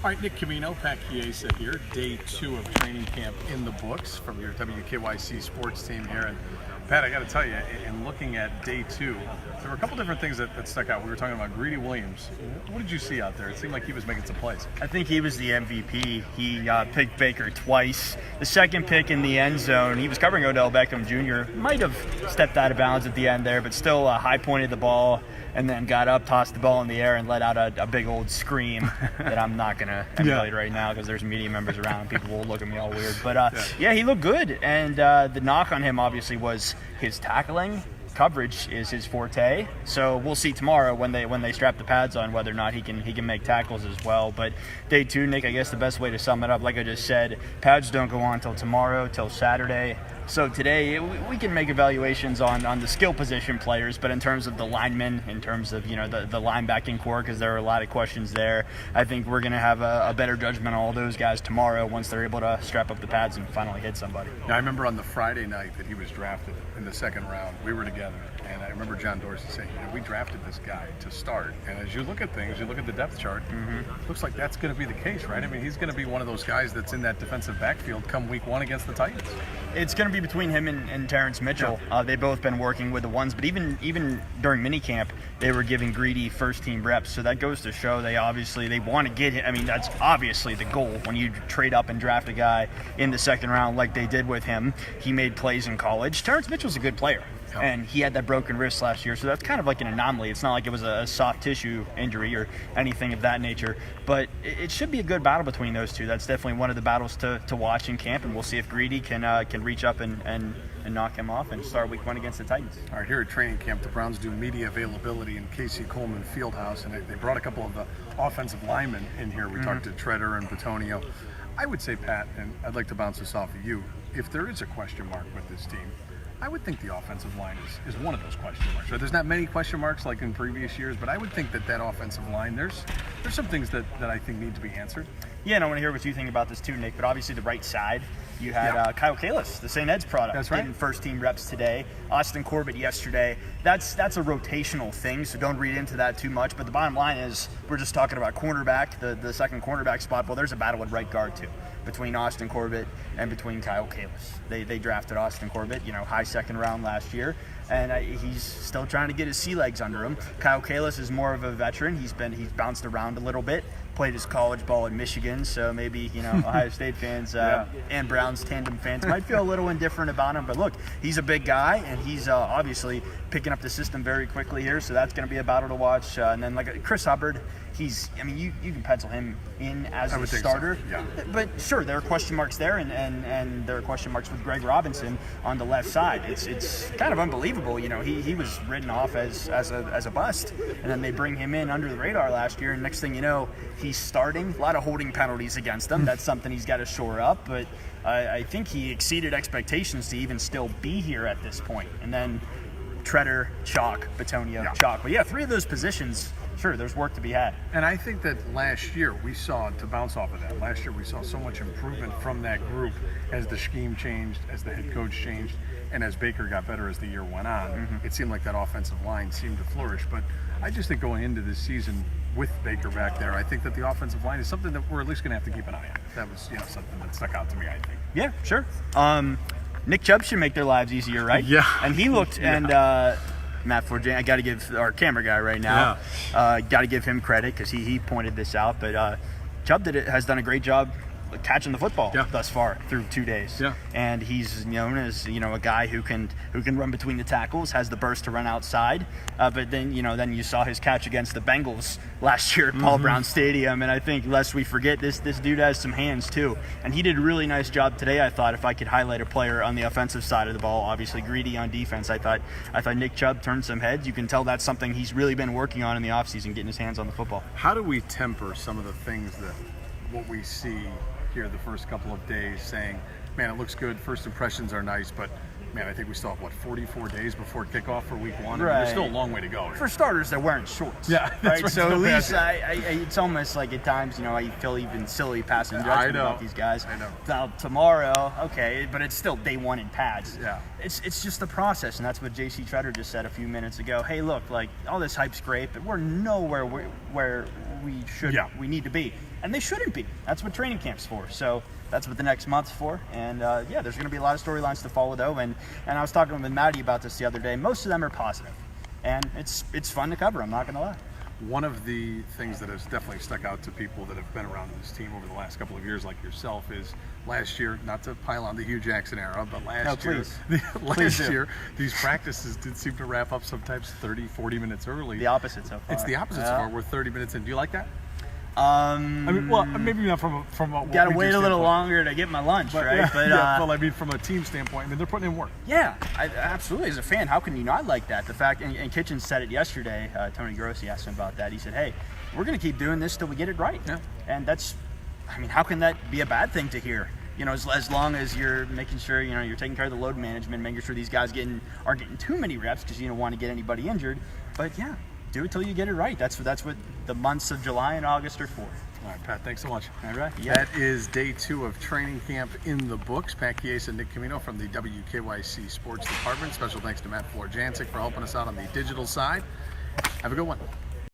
All right, Nick Camino, Pat Chiesa here. Day 2 of training camp in the books from your WKYC sports team here. And Pat, I got to tell you, in looking at day 2, there were a couple different things that stuck out. We were talking about Greedy Williams. What did you see out there? It seemed like he was making some plays. I think he was the MVP. He picked Baker twice. The second pick in the end zone, he was covering Odell Beckham Jr. Might have stepped out of bounds at the end there, but still high pointed the ball and then got up, tossed the ball in the air, and let out a big old scream that I'm not going to emulate right now because there's media members around and people will look at me all weird. But yeah, he looked good. And the knock on him obviously was his tackling. Coverage is his forte, so we'll see tomorrow when they strap the pads on whether or not he can make tackles as well. But day 2, Nick, I guess the best way to sum it up, like I just said, pads don't go on till tomorrow, till Saturday. So today we can make evaluations on the skill position players, but in terms of the linemen, in terms of the linebacking core, because there are a lot of questions there, I think we're going to have a better judgment on all those guys tomorrow once they're able to strap up the pads and finally hit somebody. Now, I remember on the Friday night that he was drafted in the second round, we were together, and I remember John Dorsey saying, we drafted this guy to start, and as you look at things, you look at the depth chart, looks like that's going to be the case, right? I mean, he's going to be one of those guys that's in that defensive backfield come week 1 against the Titans. It's going to be between him and Terrence Mitchell. They've both been working with the ones, but even during minicamp, they were giving Greedy first-team reps. So that goes to show they want to get him. I mean, that's obviously the goal when you trade up and draft a guy in the second round like they did with him. He made plays in college. Terrence Mitchell's a good player. And he had that broken wrist last year, so that's kind of like an anomaly. It's not like it was a soft tissue injury or anything of that nature. But it should be a good battle between those two. That's definitely one of the battles to watch in camp, and we'll see if Greedy can reach up and knock him off and start week 1 against the Titans. All right, here at training camp, the Browns do media availability in Casey Coleman Fieldhouse, and they brought a couple of the offensive linemen in here. We talked to Treader and Batonio. I would say, Pat, and I'd like to bounce this off of you, if there is a question mark with this team, I would think the offensive line is one of those question marks. Right? There's not many question marks like in previous years, but I would think that offensive line, there's some things that I think need to be answered. Yeah, and I want to hear what you think about this too, Nick, but obviously the right side, you had Kyle Kalis, the St. Ed's product. That's right. Getting first-team reps today. Austin Corbett yesterday. That's a rotational thing, so don't read into that too much. But the bottom line is we're just talking about cornerback, the second cornerback spot. Well, there's a battle at right guard too, between Austin Corbett and between Kyle Kalis. They drafted Austin Corbett, high second round last year, and he's still trying to get his sea legs under him. Kyle Kalis is more of a veteran. He's bounced around a little bit, played his college ball in Michigan, so maybe Ohio State fans and Browns tandem fans might feel a little indifferent about him. But look, he's a big guy, and he's obviously picking up the system very quickly here, so that's going to be a battle to watch. And then like Chris Hubbard, you can pencil him in as a starter. So. Yeah. But sure, there are question marks there, and there are question marks with Greg Robinson on the left side. It's kind of unbelievable. He was written off as a bust, and then they bring him in under the radar last year, and next thing you know, he's starting. A lot of holding penalties against him. That's something he's got to shore up, but I think he exceeded expectations to even still be here at this point. And then Treader, Chalk, Batonio, Chalk. But yeah, 3 of those positions, sure, there's work to be had. And I think that last year we saw, to bounce off of that, last year we saw so much improvement from that group as the scheme changed, as the head coach changed, and as Baker got better as the year went on. It seemed like that offensive line seemed to flourish. But I just think going into this season with Baker back there, I think that the offensive line is something that we're at least going to have to keep an eye on. That was something that stuck out to me, I think. Yeah, sure. Nick Chubb should make their lives easier, right? Yeah. And he looked, and Matt Forjan, I got to give our camera guy right now, got to give him credit because he pointed this out. But Chubb has done a great job catching the football thus far through 2 days. Yeah. And he's known as, a guy who can run between the tackles, has the burst to run outside. But then, then you saw his catch against the Bengals last year at Paul Brown Stadium. And I think, lest we forget, this dude has some hands too. And he did a really nice job today, I thought. If I could highlight a player on the offensive side of the ball, obviously Greedy on defense, I thought Nick Chubb turned some heads. You can tell that's something he's really been working on in the offseason, getting his hands on the football. How do we temper some of the things what we see here the first couple of days, saying, man, it looks good, first impressions are nice, but man, I think we still have 44 days before kickoff for week 1. Right. There's still a long way to go. For starters, they're wearing shorts. Yeah, right. So at least it's almost like at times, I feel even silly passing judgment about these guys. I know. Now, tomorrow, okay, but it's still day 1 in pads. Yeah. It's just the process, and that's what J.C. Treader just said a few minutes ago. Hey, look, all this hype's great, but we're nowhere where we need to be. and they shouldn't be. That's what training camp's for. So that's what the next month's for. And yeah, there's going to be a lot of storylines to follow though. And I was talking with Maddie about this the other day. Most of them are positive, and it's fun to cover. I'm not going to lie. One of the things that has definitely stuck out to people that have been around this team over the last couple of years, like yourself, is last year, not to pile on the Hugh Jackson era, but last year, these practices did seem to wrap up sometimes 30, 40 minutes early. The opposite so far. It's the opposite so far. We're 30 minutes in. Do you like that? I mean, well, maybe not from a gotta wait a little longer to get my lunch, right? Yeah, but well, I mean, from a team standpoint, I mean, they're putting in work. Yeah, absolutely. As a fan, how can you not like that? The fact, and Kitchen said it yesterday. Tony Grossi asked him about that. He said, "Hey, we're going to keep doing this till we get it right." Yeah. And that's, I mean, how can that be a bad thing to hear? You know, as long as you're making sure, you know, you're taking care of the load management, making sure these guys aren't getting too many reps because you don't want to get anybody injured. But yeah, do it till you get it right. That's what the months of July and August are for. All right, Pat, thanks so much. All right. Yeah. That is day 2 of training camp in the books. Pat Chiesa and Nick Camino from the WKYC Sports Department. Special thanks to Matt Florjancic for helping us out on the digital side. Have a good one.